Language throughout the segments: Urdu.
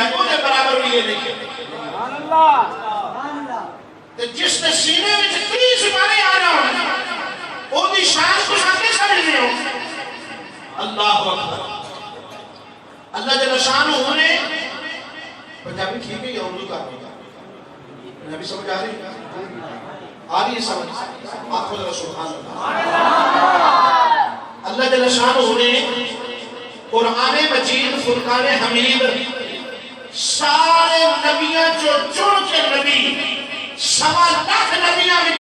ہے وہ دے برابر بھی یہ نہیں ہے جس نے سینے میں 30 سپارے آ رہا ہوں وہ دی شان کو ساتھے سمجھ رہے ہوں اللہ اکبر اللہ جل شان ہونے پنجابی ٹھیک ہے یا اردو کا نبی سمجھ آ رہی آ رہی ہے سمجھ آپ خود رسول اللہ جل شان ہونے قرآن مجید فرقان حمید سارے نبیاں جو چن کے نبی 1.25 لاکھ نبیاں میں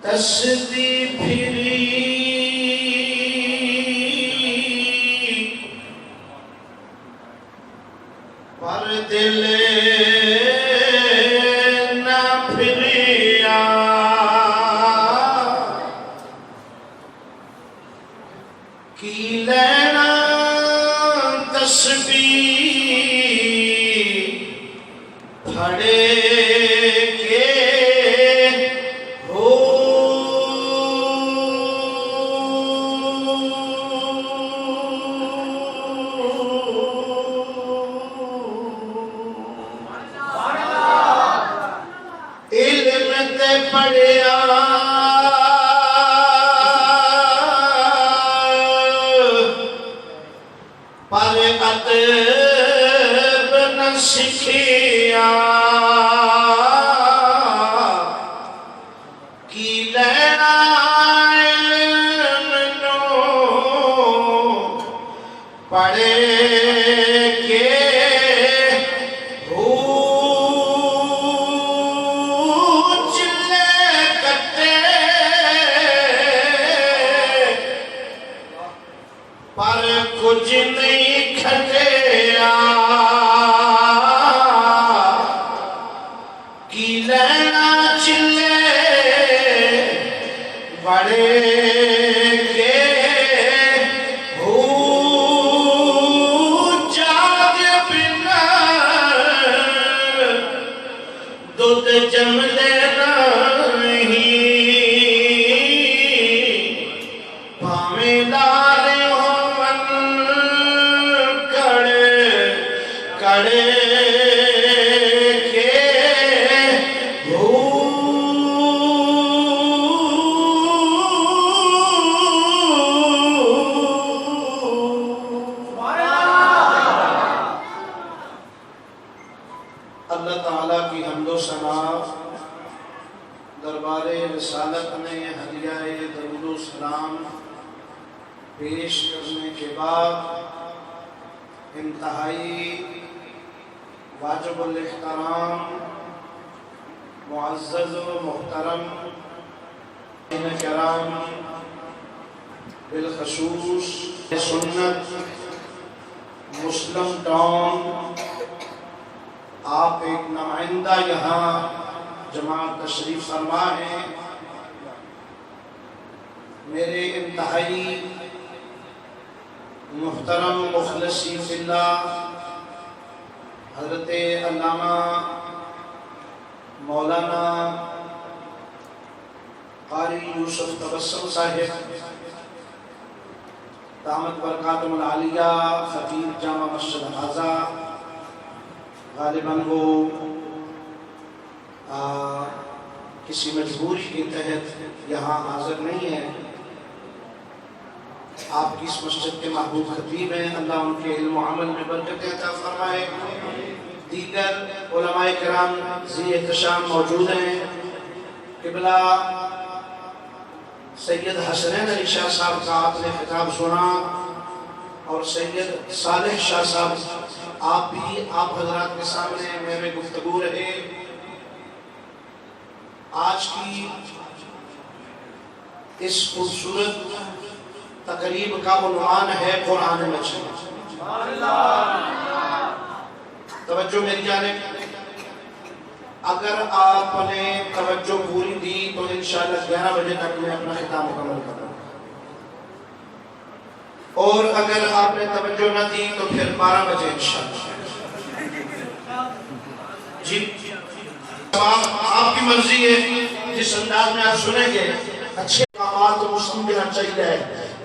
تسدی پھری پر دل نہ پھریا کی لینا تسبیح پھڑے سکھیا کی لینا علم پڑھے کے چلے کتے پر کچھ نہیں کھٹیا اللہ تعالیٰ کی حمد و ثنا دربار رسالت میں ہدیہ درود و سلام پیش کرنے کے بعد انتہائی واجب الاحترام معزز و محترم کرام بالخصوص سنت مسلم ٹاؤن آپ ایک نمائندہ یہاں جماعت تشریف فرما ہیں میرے انتہائی محترم مخلصی فی اللہ حضرت علامہ مولانا خصوصاً تبسم صاحب دامت برکاتم العالیہ خطیب جامع مسجد حاضہ، غالباً وہ کسی مجبوری کے تحت یہاں حاضر نہیں ہے۔ آپ کی اس مسجد کے محبوب خطیب ہیں، اللہ ان کے علم و عمل میں برکت عطا فرمائے۔ دیگر علماء کرام ذی احتشام موجود ہیں۔ قبلہ سید حسنین علی شاہ صاحب کا آپ نے خطاب سنا، اور سید صالح شاہ صاحب آپ بھی آپ حضرات کے سامنے میرے گفتگو رہے۔ آج کی اس خوبصورت تقریب کا عنوان ہے قرآن مجید۔ توجہ میری جانب، اگر آپ نے توجہ پوری دی تو انشاءاللہ 11 بجے تک میں اپنا خطاب مکمل کروں، اور اگر آپ نے توجہ نہ دی تو پھر 12 بجے انشاءاللہ۔ جی آپ کی مرضی ہے، جس انداز میں آپ سنیں گے اچھے کامات کو سمجھنا چاہیے،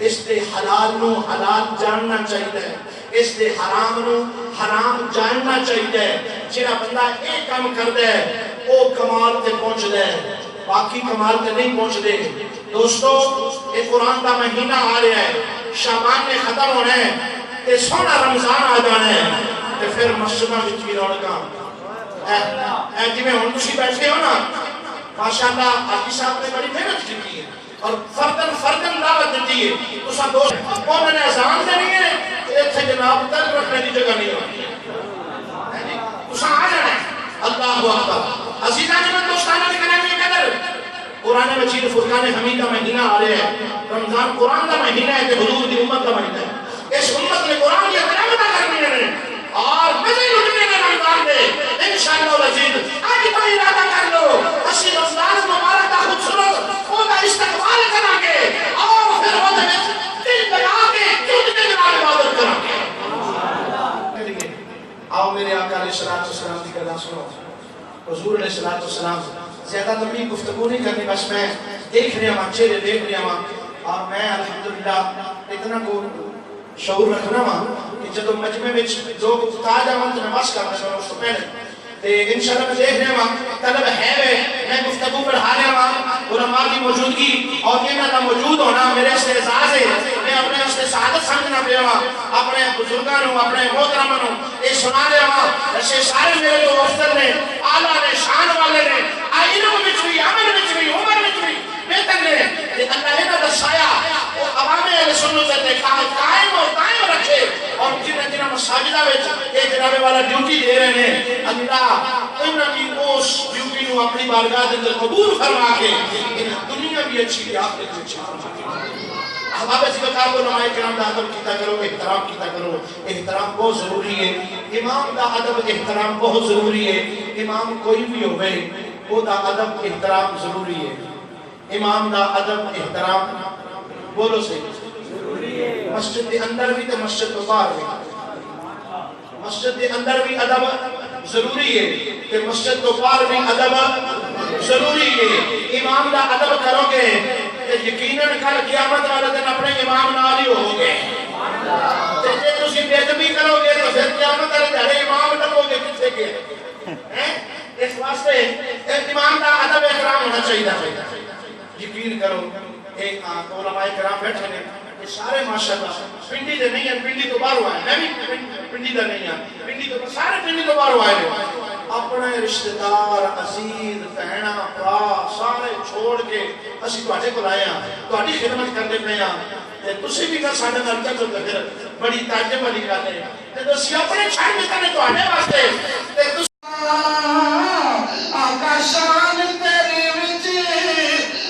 اس دے حلال نو حلال جاننا چاہیے، اس دے حرام نو حرام جاننا چاہیے۔ جہاں بندہ ایک کام کرتا ہے وہ کمال تے پہنچ دے، باقی کمال تے نہیں پہنچ دے۔ دوستو یہ قرآن کا مہینہ آ رہا ہے، شعبان میں ختم ہونا ہے تے سونا رمضان آ جانا ہے، تے پھر مسجداں وچ بھی رونقاں جی میں ہن تسی بیٹھے ہو نا، ماشاءاللہ حاجی صاحب نے بڑی محنت کی ہے اور فردن دعوت دیتی ہے۔ تساں دوست انہوں نے اذان دینی ہے، اتنے جناب تل رکھنے کی جگہ نہیں ہوتی، تساں آ جانا ہے۔ اللہ اکبر۔ عزیزان من دوستانہ گرامی قدر، قرآن مجید فرقان حمید کا مہینہ آ رہا ہے، رمضان قرآن کا مہینہ ہے کہ حضور دی امت کا مہینہ ہے۔ اس امت نے قرآن کی تلاوت کرنی ہے اور مزے لٹنے میں رمضان دے انشاءاللہ العزیز۔ آج تو ارادہ کر لو اسی رمضان مبارک کا خوبصورت وہ کا استقبال کریں گے اور پھر وہ دل لگا کے جھوٹ کے جناب عبادت کریں گے۔ آؤ میرے آقا علیہ السلام کی کلام سنو۔ حضور علیہ السلام زیادہ لمبی گفتگو نہیں کرنی، بس میں دیکھ رہا ہوں، چہرے دیکھ رہا ہوں، اور میں الحمدللہ اتنا کو شعور رکھنا ہوں کہ جب مجمع میں لوگ تاج آمد نماز کرنا سنو اس تو پہلے انشاءاللہ میں دیکھ رہا ہوں طلب ہے میں گفتگو بڑھا رہا ہوں، علماء کی موجودگی اور یہ میرا موجود ہونا میرے سے اعزاز ہے۔ میں اپنے اس سے سعادت سمجھنا پہ ہوں، اپنے بزرگاں ہوں، اپنے محترماں ہوں یہ سنا رہا ہوں۔ ایسے سارے میرے جو افضل نے، اعلیٰ نے، شان والے نے، علم وچ بھی، عمل وچ بھی، عمر وچ بھی بہتر نے، اللہ نے دسایا وہ عوام اہل سنت تے قائم اور قائم رکھے، اور جنہ مساجدہ وچ یہ جناب والا ڈیوٹی دے رہے ہیں، اللہ انہاں کی اس ڈیوٹی نو اپنی بارگاہ دے اندر قبول فرما کے دنیا بھی اچھی دی آخرت بھی اچھی احباب وقار کو علماء کرام دا ادب کیتا کرو، احترام کیتا کرو۔ احترام بہت ضروری ہے، امام دا ادب احترام بہت ضروری ہے۔ امام کوئی بھی ہوئے وہ دا ادب احترام ضروری ہے۔ امام دا ادب احترام بولو سے مسجد دے اندر بھی تے مسجد تو باہر بھی، مسجد دے اندر بھی ادب ضروری ہے کہ مسجد تو باہر بھی ادب ضروری ہے۔ امام دا ادب کرو گے کہ یقیناً کل قیامت والے دن اپنے امام نال ہی ہو گے، تے جے تسی بے ادبی کرو گے تو پھر قیامت والے دن امام لگو گے کتنے گئے۔ اس واسطے امام دا ادب احترام ہونا چاہیے۔ یقین کرو ایک علماء کرام بیٹھے ہیں یہ سارے ماشاءاللہ پنڈی دے نہیں ہیں، پنڈی تو باہر آئے، میں بھی پنڈی دا نہیں ہوں، پنڈی تو سارے پنڈی تو باہر آئے ہیں، اپنے رشتہ دار عزیز بہنا بھرا سارے چھوڑ کے اسی تواڈے کول آئے ہاں، تواڈی خدمت کرنے پے ہاں، تے تسی بھی کر ساڈے نال چلو تے پھر بڑی تعجب والی گل ہے تے تسی اپنے چھڈ کے تے تواڈے واسطے تے تسی آقا شان تیرے وچ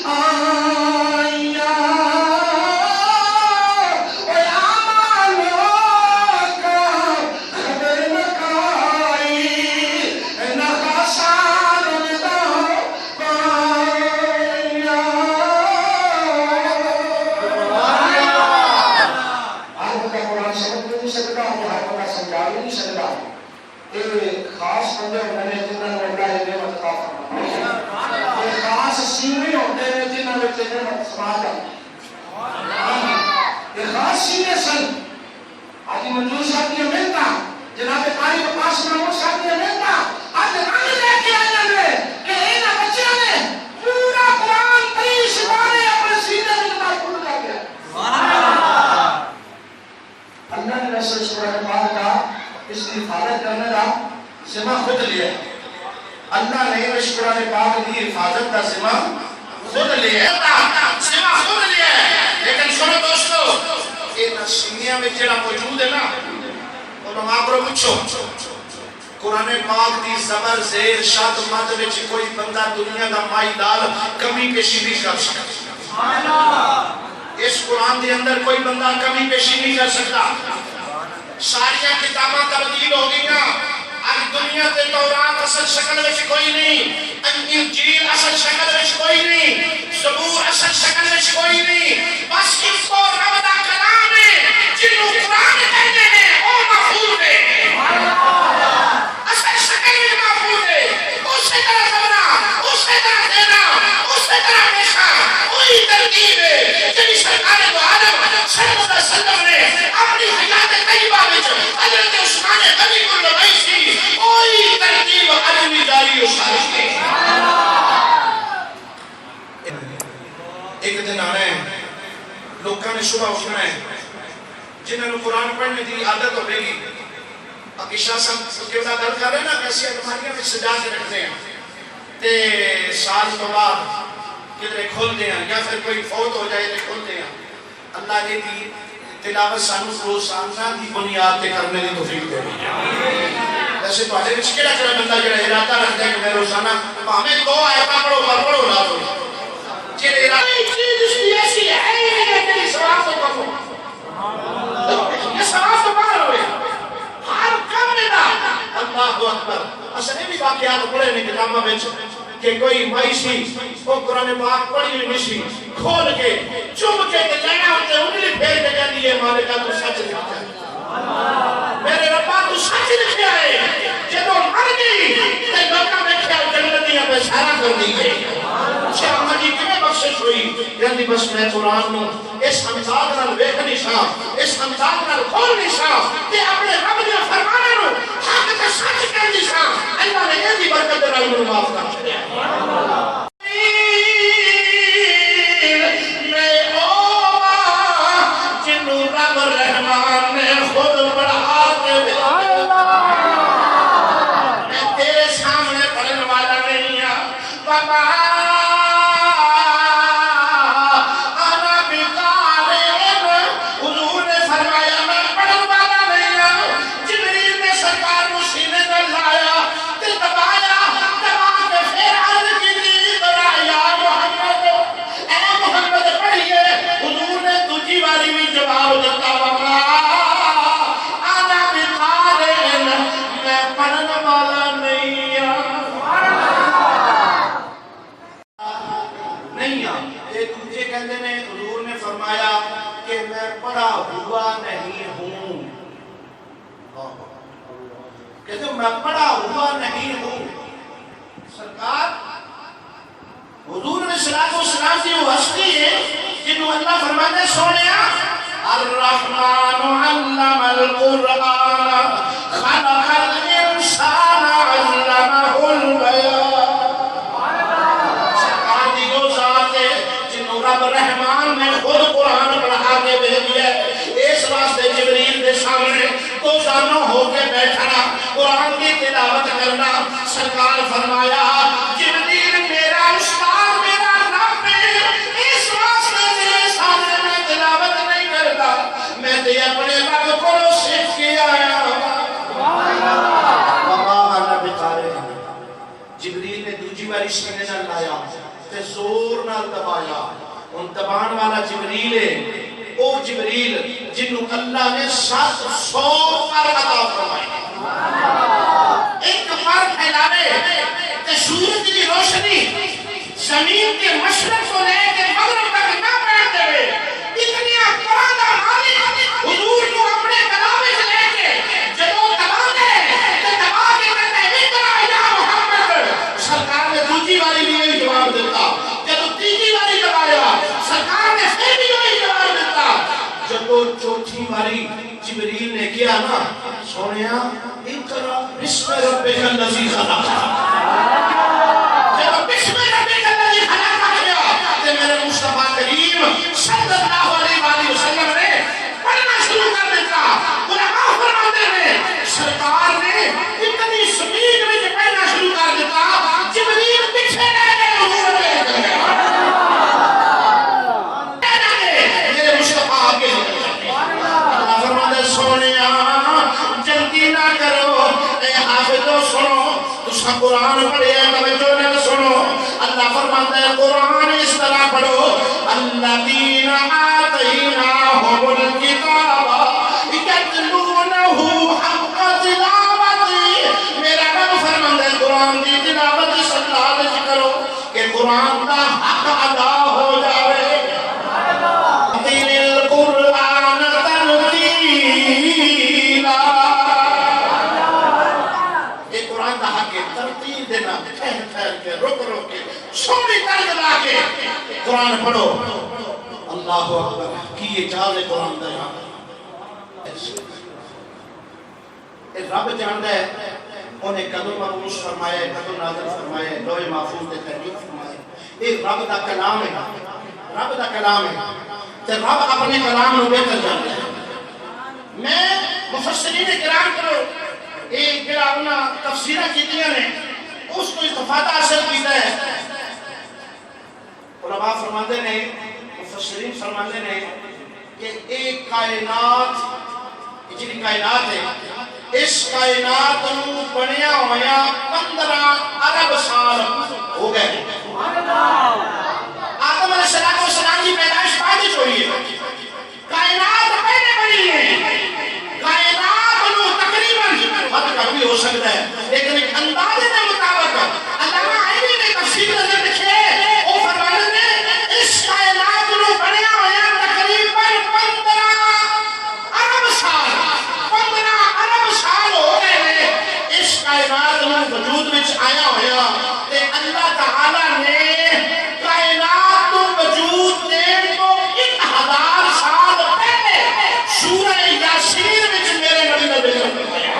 آیا اے آمالو کا خبر مکائی نہ شان دا پایا۔ آپ کا قرآن سمجھ نہیں سکتا، آپ کا سمجھا نہیں سکتا، یہ خاص بندے میں نے چلے سماج کا یہ خاص سینے سن حاجی منظور صاحب کی ملتا جناب قاری وقاص محمود صاحب کی ملتا آج رنگ لے کے آئے ہیں کہ اینا بچوں نے پورا قرآن 30 بارے اپنے سینے میں کتاب کھول کر کے اللہ نے رسول قرآن پاک کا اس کی حفاظت کرنے کا ذمہ خود لیا اللہ نے اس قرآن پاک کی حفاظت کا ذمہ خود لیا ذمہ خود لیا لیکن سنو دوستو ان سینیاں میں جڑا موجود ہے نا علماء کو پوچھو قرآن پاک دی زبر زیر شاد مد وچ کوئی بندہ دنیا دا مائی دال کمی پیشی نہیں کر سکتا اس قرآن دے اندر کوئی بندہ کمی پیشی نہیں کر سکتا ساری کتاباں تبدیل ہو گئی نا اب دنیا تے تورات اصل شکل وچ کوئی نہیں انجیل اصل شکل وچ کوئی نہیں زبور اصل شکل وچ کوئی نہیں بس اس کو رب دا کلام ہے جنوں قرآن کہتے ہیں وہ محفوظ ہے اصل شکل وچ محفوظ ہے اسی طرح زبرا اسی طرح دینا اسی طرح پیشہ وہی ترتیب ہے جنہی سرکار دو عالم صلی اللہ علیہ وسلم نے اپنی حیات طیبہ وچ حضرت عثمان غنی کو لگائی سی وہی ترتیب عالمی جاری اشارت ہے ایک دن آنا ہے لوگوں نے صبح اٹھنا ہے جنہوں نے قرآن پڑھنے دی عادت ہو گئی عائشہ صاحب کے بعد درد کر رہے ہیں نا کیسی الماریاں میں سجا کے رکھتے ہیں تے سال تو بعد کدھر کھول دیں یا پھر کوئی فوت ہو جائے تو کھول دیں اللہ نے دی تلاوت سانو روزانہ دی بنیاد تے کرنے دی توفیق دے ویسے تو آجے کچھ کیڑا کرا بندہ جڑا ارادہ رکھتا ہے کہ میں روزانہ ہمیں 2 آیتاں پڑھو پڑھو نہ پڑھو جڑے ارادہ چیز اس کی ایسی ہے کہ تیری ثواب تو کم ہو یہ ثواب تو باہر ہوئے ہر کم میں دا اللہ اکبر اصل بھی واقعات پڑھے نے کتاباں وچ کہ کوئی مائی سی وہ قرآن پاک پڑھی ہوئی نہیں کھول کے چوم کے لینا ہوتے انگلی پھیر کے کہتی ہے مالکہ تو سچ لکھتا ہے میرے ربا تو سچ لکھیا ہے جب وہ مر گئی تو لوگوں میں کیا جنتیاں پہ سارا کر دی گئی شاہ مجی کمیں بخشش ہوئی یعنی بس میں قرآن نو اس ہمزاد نال ویکھ نہیں سا اس ہمزاد نال کھول نہیں سا کہ اپنے رب نے فرمانے نو حق تے سچ کہہ دی سا اللہ نے یہ دی برکت نال مینوں معاف کر چھڈیا میں پڑھا ہوا نہیں ہوں سرکار حضور نے صلاۃ و سلام کی وہ ہستی ہے جنہوں اللہ فرماتے سونیا الرحمن علم القرآن خلق الانسان علمہ البیان سرکار دی وہ ذات ہے جنہوں رب رحمان نے خود قرآن پڑھا کے بھیج دیا اس واسطے جبریل کے سامنے تو زانوں ہو کے بیٹھنا قرآن کی تلاوت کرنا سرکار فرمایا جبریل میرا استاد میرا رب ہے اس واسطے میرے سامنے میں تلاوت نہیں کرتا میں تے اپنے رب کو سیکھ کے آیا بابا انا بیچارے جبریل نے دوسری بار سینے نال لایا تے زور نال دبایا ان دبان والا جبریل ہے او جبریل جنہوں اللہ نے 700 پر عطا فرمائے ایک پر پھیلاوے کہ سورج کی روشنی زمین کے مشرق کو لے کے مغرب تک نہ بیٹھ دے اتنی قرآن مالک حضور کو اپنے کلامے سے لے کے جب وہ دبا دے تو دبا کے کہتے ہیں اتنا یا محمد سرکار نے دوسری والی بھی یہی جواب دیتا جب تیسری والی دبایا سونیا اقرا بسم ربک الذی خلق جب بسم ربک الذی خلق کیا تے میرے مصطفیٰ کریم صلی اللہ علیہ وآلہ وسلم نے پڑھنا شروع کر دیتا. علماء فرماتے ہیں سرکار نے اتنی سپیڈ میں پڑھنا شروع کر دیتا جبریل پیچھے رہ گئے حضور پہ نکل گئے. میرے مصطفیٰ آگے نکل گئے. اللہ فرماتا ہے سونیا جلدی نہ کرو اے حافظو سنو تسا قرآن پڑھے توجہ نہ سنو. اللہ فرماتا ہے قرآن اس طرح پڑھو الذین آتیناہم الکتاب یتلونہ حق تلاوتہ. میرا رب فرماتا ہے قرآن کی تلاوت اس انداز سے کرو کہ قرآن کا حق ادا ہو جاوے. ترتیل القرآن ترتیلا. یہ قرآن کا حق ہے ترتیل دینا ٹھہر ٹھہر کے رک رک کے سونی طرز لا کے قرآن پڑھو. اللہ اکبر کی یہ چال ہے قرآن دا یہاں. رب جانتا ہے انہیں کدو مبعوث فرمایا کدو نازل فرمایا لوح محفوظ تے تحریف فرمایا. یہ رب دا کلام ہے رب دا کلام ہے تے رب اپنے کلام نو بہتر جانتا ہے. میں مفسرین کرام کرو ایک جڑا انہاں تفسیراں کیتیاں نے اس کو استفادہ حاصل کیتا ہے. علماء فرماتے ہیں مفسرین فرماتے ہیں کہ ایک کائنات جنی کائنات ہے اس کائنات نو بنیا ہویا 15 ارب سال ہو گئے. آدم علیہ السلام کی پیدائش بعد ہی ہوئی ہے. کائنات پہلے بنی ہے. کائنات نو تقریباً حد کبھی ہو سکتا ہے لیکن ایک اندازے کے مطابق علامہ عینی نے تفسیر نظر لکھے وہ فرماتے ہیں اس کائنات نو بنیا ہویا تقریباً 15 ارب سال 15 ارب سال ہو گئے ہیں. اس کائنات میں وجود وچ آیا ہویا تے اللہ تعالی نے کائنات کو وجود دین کو 1000 سال پہلے سورہ یاسین وچ میرے نبی نے بیان فرمایا.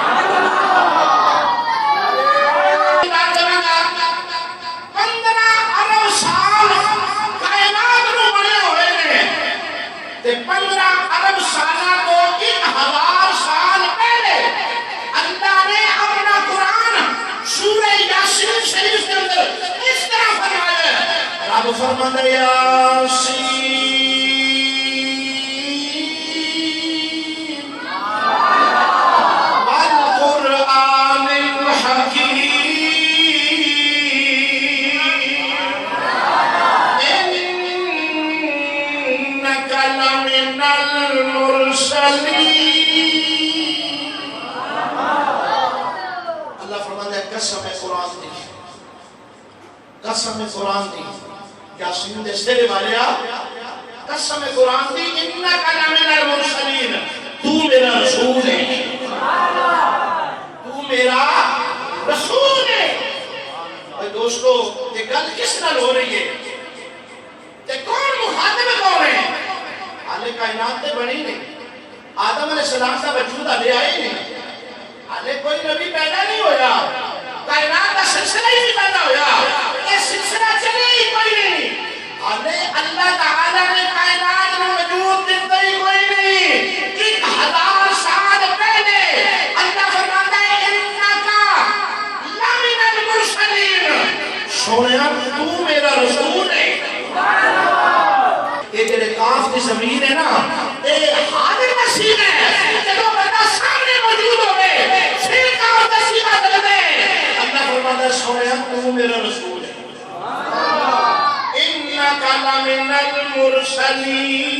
15 ارب سال کائنات نو بنے ہوئے نے تے 15 ارب سالاں کو 1000 سال پہلے اللہ نے اپنا قرآن سورہ یاسین شریف کے اندر اس طرح فرمایا ہے. رب فرماتا ہے یاسین والقرآن الحکیم انک لمن المرسلین. اللہ فرماتا ہے قسم قرآن دی قسم قرآن دی یاسین دے سرے والیا قسم قرآن دی انک لمن المرسلین. تو میرا رسول ہے تو میرا رسول ہے. اور دوستو یہ گل کس نال ہو رہی ہے تے کون مخاطب کون ہے؟ حالے کائنات تے بنی نہیں. آدم علیہ السلام کا وجود آلے آئے نہیں. حالے کوئی نبی پیدا نہیں ہویا. کائنات کا سلسلہ ہی نہیں پیدا ہویا. یہ سلسلہ چلے ہی کوئی نہیں. حالے اللہ تعالیٰ نے کائنات میں وجود دیتا ہی کوئی نہیں. 1000 سال پہلے اللہ فرماتا ہے انکا لمن المرسلین. سونیا تو میرا رسول ہے. یہ جڑے کاف کی زمین ہے نا یہ حاضر نصیب ہے. جب بندہ سامنے موجود ہوئے پھر کاف نصیبہ دل دے. اللہ فرماتا ہے سونیا تو میرا رسول ہے. انکا لمن المرسلین.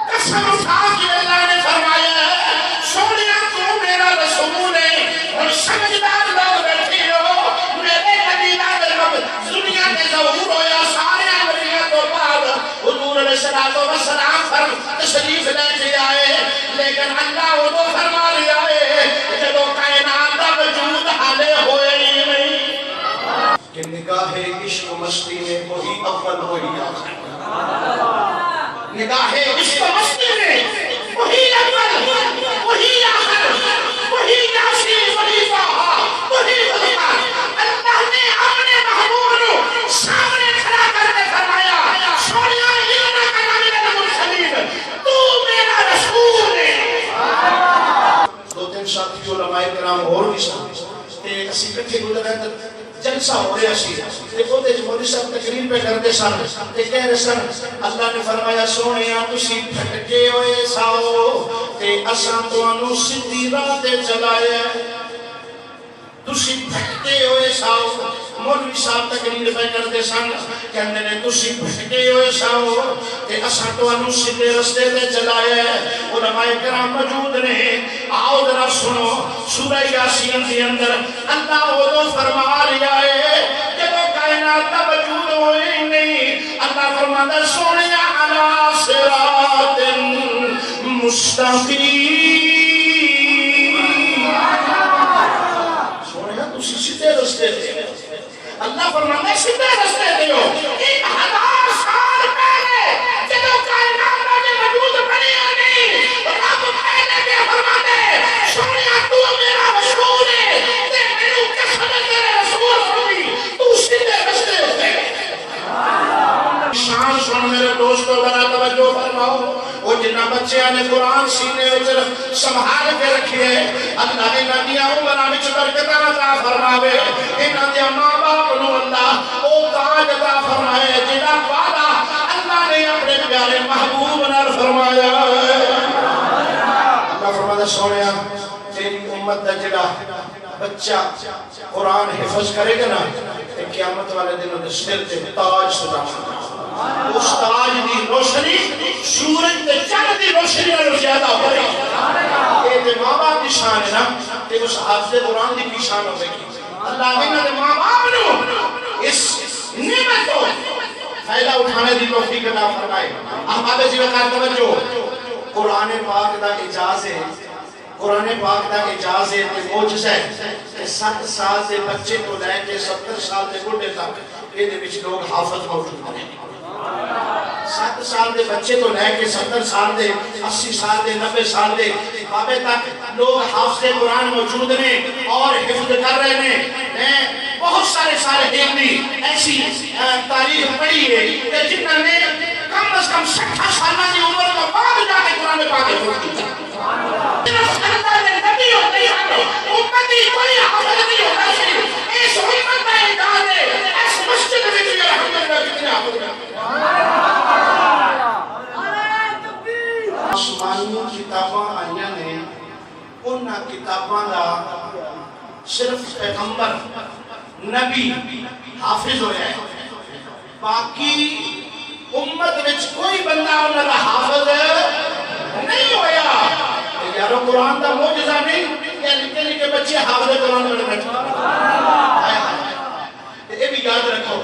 قسم اٹھا کے اللہ نے فرمایا سونیا تو میرا رسول ہے. اور سمجھدار لوگ بیٹھے ہو میرے نبی نال دنیا کے ظہور ہویا سارے نبیوں تو بعد حضور علیہ السلام فرم تشریف لے کے آئے لیکن اللہ وہ تو فرما لیا ہے جب کائنات کا وجود حالے ہوئے ہی نہیں کہ نگاہ عشق و مستی میں وہی اول وہی آخر. نگاہ عشق و مستی میں وہی تے اسی کٹھے گزرے جلسہ ہو رہا سی تے او دے مولوی صاحب تقریر پہ کردے سن تے کہہ رہے سن اللہ نے فرمایا سونیا تسی بھٹکے ہوئے ساؤ تے اساں تانوں سیدھی راہ تے چلایا تسی بھٹکے ہوئے ساؤ مولوی صاحب تقریر پہ کردے سن کہندے نے تسی بھٹکے ہوئے ساؤ تے اساں تانوں سیدھے رستے تے چلایا علماء کرام موجود نے آؤ ذرا سنو سورہ یاسین کے اندر اللہ وہ فرما رہا ہے جب کائنات کا وجود ہوئے نہیں اللہ فرماتا سونیا علی صراط مستقیم سونیا تو سیدھے رستے تے اللہ فرماتا سیدھے رستے تے ہو 1000 سال پہلے جب کائنات کا وجود بنی نہیں رب پہلے بھی فرماتے سونیا تو میرا رسول ہے تے میرے قسم تیرے رسول ہوئی تو سیدھے رستے تے شان سن میرے دوستو ذرا توجہ فرماؤ وہ جنہ بچیاں نے قرآن سینے وچ سنبھال کے رکھے اللہ انہاں دیاں عمراں وچ برکت عطا فرماوے انہاں دیاں ماں باپ نو اللہ او تاج عطا فرمائے جڑا وعدہ اللہ نے اپنے پیارے محبوب نال فرمایا اللہ فرماتا سونیا تیری امت دا جڑا بچہ قرآن حفظ کرے گا نا قیامت والے دن دے سر تے تاج سجاواں اس تاج دی روشنی سورج تے چاند دی روشنی نالوں زیادہ ہوے اے تے ماں باپ دی شان ہے نا تے اس حافظ قرآن دی کی شان ہوے گی اللہ انہاں دے ماں باپ نو اس نعمت کو فائدہ اٹھانے دی توفیق عطا فرمائے احباب ذکر توجہ قرآن پاک دا اعجاز ہے قرآن پاک دا اعجاز ہے تے معجزہ ہے 7 سال دے بچے تو لے کے 70 سال دے بوڑھے تک اے دے وچ لوگ حافظ موجود ہیں 7 سال دے بچے تو لے کے 70 سال دے 80 سال دے 90 سال دے بابے تک لوگ حافظ قرآن موجود ہیں اور حفظ کر رہے ہیں میں بہت سارے ہندی ایسی تاریخ پڑھی ہے کہ جنہوں نے کم از کم 60 سالہ کی عمر کو بعد جا کے قرآن پاک حفظ کیا صرف اللہ نے نبی ہوتے ہیں امتی کوئی حافظ نہیں ہوتا اس امت کا اعجاز ہے اس مسجد میں بھی الحمدللہ کتنے حافظ ہیں آسمانی کتاباں آئیاں نے انہاں کتاباں دا صرف پیغمبر نبی حافظ ہویا ہے باقی امت وچ کوئی بندہ انہاں دا حافظ نہیں ہویا یارو قرآن دا معجزہ نہیں کہ نکے نکے بچے حافظ قرآن میں بیٹھے اے بھی یاد رکھو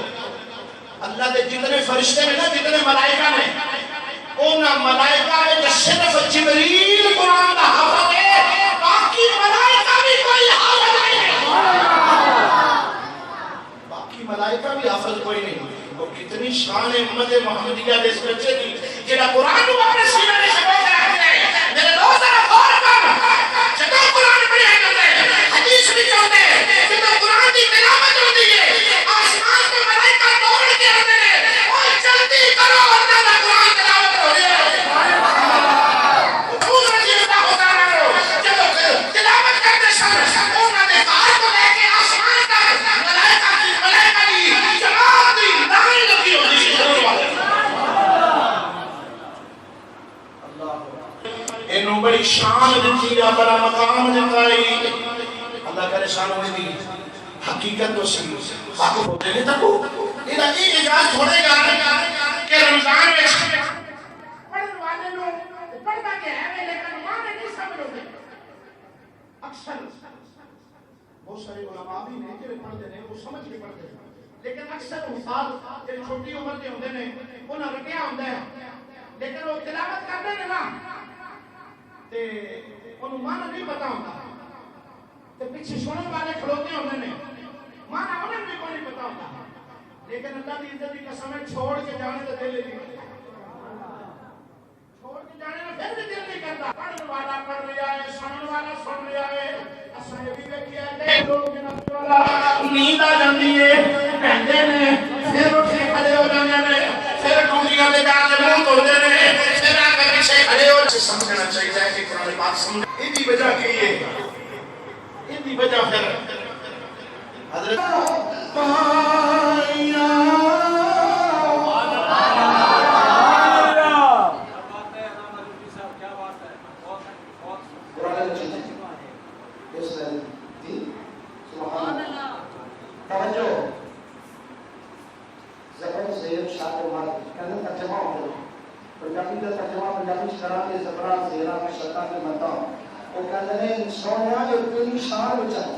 اللہ دے جتنے فرشتے ہیں نا جتنے ملائکہ نے اونا ملائکہ ہے صرف جبریل قرآن دا حافظ ہے باقی ملائکہ بھی کوئی حافظ نہیں ہے باقی ملائکہ بھی حافظ کوئی نہیں وہ کتنی شان امت محمدیہ دے اس بچے کی جنہا قرآن کو اپنے سینے میں شکو کر رکھتے ہیں میرے دوست ذرا غور کر جب قرآن پڑھے کرتے ہیں حدیث بھی چاہتے ہیں جب قرآن کی تلاوت ہوتی ہے آسمان کو ملائکہ دوڑ کے آتے ہیں اور جلدی کرو اللہ کا قرآن تلاوت ہو رہی ہے پورا جیتا ہوتا رہو جب تلاوت کرتے سن انہوں نے کہا کو لے کے آسمان تک ملائکہ کی جماعت دی لائن لگی ہوتی ہے ضرور والے انہوں بڑی شان دیتی ہے بڑا مقام دکھائی اللہ کرے شان ہوئی دی حقیقت تو سی باقو ہوتے نہیں تکو انہاں ایک اجاز چھوڑے گا کہ رمضان میں پڑھنے والے لوگ پڑھتا کہ ہے لیکن مانے نہیں سمجھ ہوتے اکثر بہت سارے علماء بھی نہیں کہ پڑھتے ہیں وہ سمجھ کے پڑھتے ہیں لیکن اکثر استاد جو چھوٹی عمر کے ہوتے ہیں انہاں رٹیا ہوتا ہے لیکن وہ تلاوت کرتے ہیں نا تے انہوں مانا نہیں پتا ہوتا تے پیچھے سننے والے کھلوتے ہوتے ہیں مانا انہیں بھی کوئی نہیں پتا ہوتا لیکن اللہ کی عزت کی قسم ہے چھوڑ کے جانے تو دل نہیں چھوڑ کے جانے تو پھر بھی دل نہیں کرتا پڑھنے والا پڑھ رہا ہے سننے والا سن رہا ہے اساں یہ بھی دیکھیا ہے لوگ جناب والا نیند آ جاتی ہے کہندے نے پھر اٹھ کے کھڑے ہو جاندے نے پھر ٹوٹیاں لے جا کے منہ دھوندے نے پھر آ کے پیچھے کھڑے ہو کے سمجھنا چاہیے کہ قرآن پاک سمجھ ان کی وجہ کی ہے ان کی وجہ پھر حضرت سونے جو تیری شان